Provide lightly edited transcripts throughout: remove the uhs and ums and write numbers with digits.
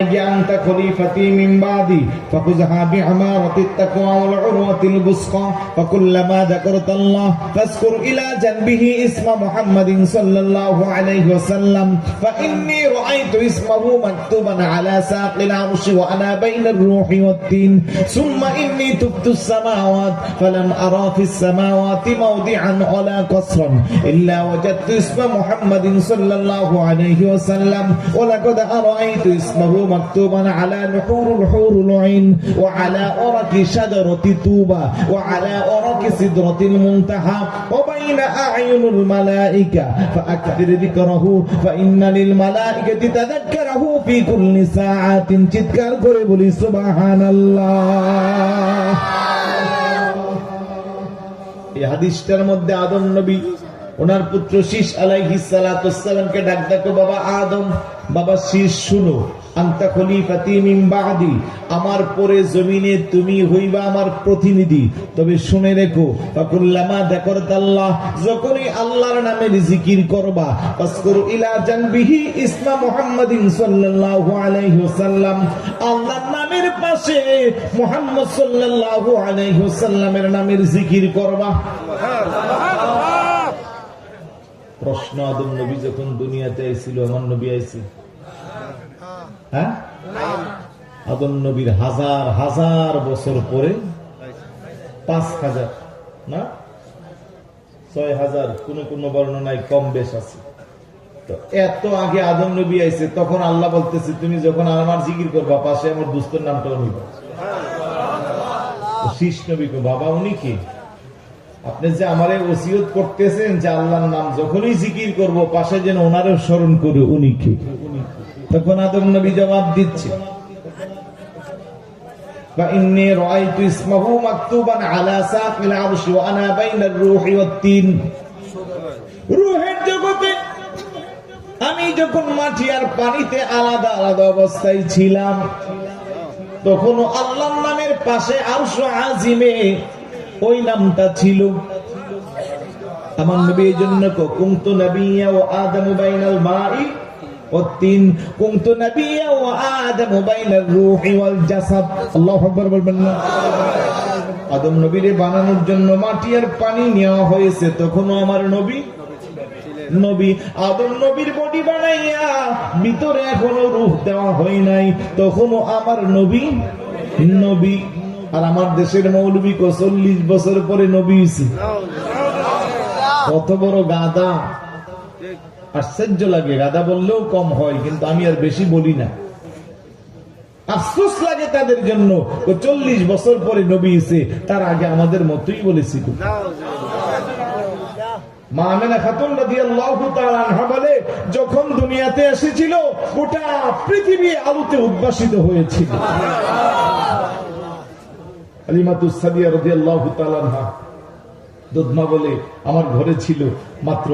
أنت خليفتي من بعدي فخذها بعمارة التقوى والعروة الوثقى فكلما ذكرت الله فاذكر إلى جنبه اسم محمد صلى الله عليه وسلم فإني رأيت اسمه مكتوبا على ساق العرش وأنا بين الروح والتين ثم إني تبت السماوات فلم أرى في السماوات موضعا ولا قصرا إلا وجدت اسم محمد صلى الله عليه وسلم ولقد أرأيت اسمه مكتوبا على نحور الحور العين وعلى أرك شجرة توبة وعلى أرك سدرة المنتهى وبين أعين الملائكة فأكثر ذكره فإن للملائكة تذكره في كل ساعة চিৎকার করে বলি সুবহানাল্লাহ। এই হাদিসটার মধ্যে আদম নবী ওনার পুত্র শীষ আলাইহিস সালাতুস সালামকে ডাক দেখো, বাবা আদম, বাবা শীষ শুনো, আনতা খলিফাতি মিন বাদি, আমার পরে জমিনে তুমি হইবা আমার প্রতিনিধি, তবে শুনে রেখো ফাকুল্লামা যাকারতাল্লাহ, যখনই আল্লাহর নামের জিকির করবা, ফাসকুরু ইলা জানবিহি ইসমা মুহাম্মাদিন সাল্লাল্লাহু আলাইহি ওয়াসাল্লাম, আল্লাহর নামের পাশে মুহাম্মদ সাল্লাল্লাহু আলাইহি ওয়াসাল্লামের নামের জিকির করবা। প্রশ্ন, আদম নবী যখন দুনিয়াতে আইছিল আমার নবী আইছে? হ্যাঁ, আদম নবীর হাজার হাজার বছর পরে ৫,০০০ না ৬,০০০, কোন বর্ণনায় কম বেশ আছে। তো এত আগে আদম নবী আইছে, তখন আল্লাহ বলতেছে তুমি যখন আমার জিকির করবা পাশে আমার দুস্থর নামটাও নিবা। শীষ নবী কো, বাবা উনি কি? আপনি যে আমারে ওসিয়ত করতেছেন যে আল্লাহর নাম যখনই জিকির করব পাশে যেন ওনারও স্মরণ করে, উনি কি? তখন আদম নবী জবাব দিচ্ছে, فإني رأيت اسمه مكتوبا على ساق العرش وأنا بين الروح والتين। রূহের জগতে আমি যখন মাটি আর পানিতে আলাদা আলাদা অবস্থায় ছিলাম, তখন আল্লাহর নামের পাশে আরশ আজিমে ওই নামটা ছিল। আমার নবী এই জন্য কুনতু নাবিয়্যা ওয়া আদামু বাইনাল মাই ওয়াত তিন, কুনতু নাবিয়্যা ওয়া আদামু বাইনার রূহি ওয়াল জাসাদ। আল্লাহু আকবার বলবেন না? আদম নবীরে বানানোর জন্য মাটি আর পানি নেওয়া হয়েছে, তখনও আমার নবী নবী। আদম নবীর বডি বানাইয়া ভিতরে এখনো রূহ দেওয়া হয় নাই, তখনও আমার নবী নবী। আর আমার দেশের মৌলবী ৪০ বছর পরে নবী হইছে। কত বড় গাদা! আশ্চর্য লাগে, গাদা বললেও কম হয়, কিন্তু আমি আর বেশি বলি না। আফসোস লাগে তাদের জন্য, ৪০ বছর পরে নবী হইছে, তার আগে আমাদের মতই বলেছিল। মা আমেনা খাতুন রাদিয়াল্লাহু তাআলা আনহা বলে, যখন দুনিয়াতে এসেছিল গোটা পৃথিবী আলোতে উদ্ভাসিত হয়েছিল। হালিমাতুস সাদিয়া রাদিয়াল্লাহু তাআলা আনহা দুধমা বলে, আমার ঘরে ছিল মাত্র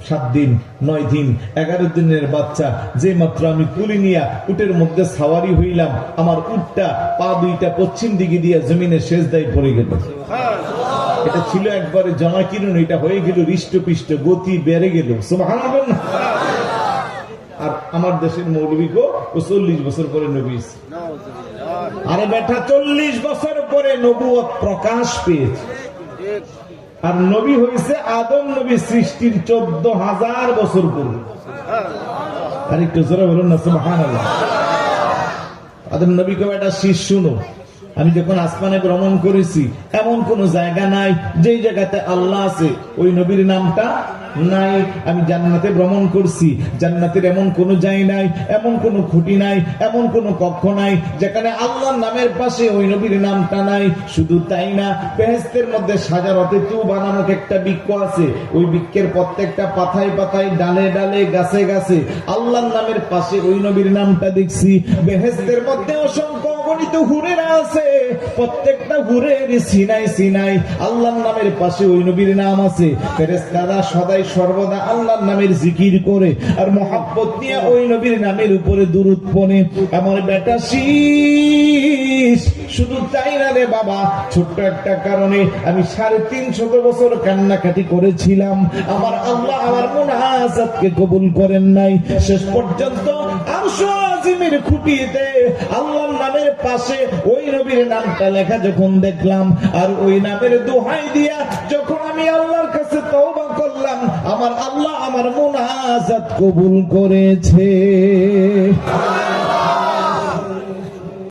৭ দিন, ৯ দিন, ১১ দিনের বাচ্চা। যে মাত্র আমি কুলি নিয়া উটের মধ্যে সাওয়ারি হইলাম, আমার উটটা পা দুইটা পশ্চিম দিকে দিয়ে জমিনে সেজদায় পড়ে গেল। এটা ছিল একবারে জনাকীর্ণ, এটা হয়ে গেল হৃষ্টপুষ্ট, গতি বেড়ে গেল। সুবহানাল্লাহ। আর আমার দেশের মৌলবীকে ৪০ বছর পরে নবী। আরে বেটা, ৪০ বছর পরে নবুয়ত প্রকাশ পেয়েছে। আর নবী হয়েছে আদম নবী সৃষ্টির ১৪,০০০ বছর পূর্বে। আর একটু জোরে বলুন না সুবহানাল্লাহ। আদম নবীকে একটা শীষ শুনো, আমি যখন আসমানে ভ্রমণ করেছি এমন কোন জায়গা নাই যেই জায়গাতে আল্লাহ আছে ওই নবীর নামটা নাই। আমি জান্নাতে ভ্রমণ করছি, জান্নাতের এমন কোন জায়গা নাই, এমন কোন খুঁটি নাই, এমন কোন কক্ষ নাই যেখানে আল্লাহর নামের পাশে ওই নবীর নামটা নাই। শুধু তাই না, বেহেশতের মধ্যে শাজারাতে তুবা নামক একটা বৃক্ষ আছে, ওই বৃক্ষের প্রত্যেকটা পাতায় পাতায়, ডালে ডালে, গাছে গাছে আল্লাহর নামের পাশে ওই নবীর নামটা দেখছি। বেহেশতের মধ্যে অসংখ্য অগণিত হুরেরা আছে, প্রত্যেকটা হুরের সিনাই সিনাই আল্লাহর নামের পাশে ওই নবীর নাম আছে। ফেরেশতারা সদাই সর্বদা আল্লাহর নামের জিকির করে আর মহব্বত নিয়ে ওই নবীর নামের উপরে দুরূদ পড়ে। আমার বেটা শীষ, শুধু তাই না রে বাবা, ছোট্ট একটা কারণে আমি ৩৫০ বছর কান্নাকাটি করেছিলাম। আমার আল্লাহ আমার মুনাজাতকে কবুল করেন নাই। শেষ পর্যন্ত আরশ আজিমের খুঁটিতে আল্লাহর নামের পাশে ওই নবীর নামটা লেখা যখন দেখলাম, আর ওই নামের দোহাই দিয়া যখন আমি আল্লাহর কাছে তওবা করলাম, আমার আল্লাহ আমার মুনাজাত কবুল করেছে।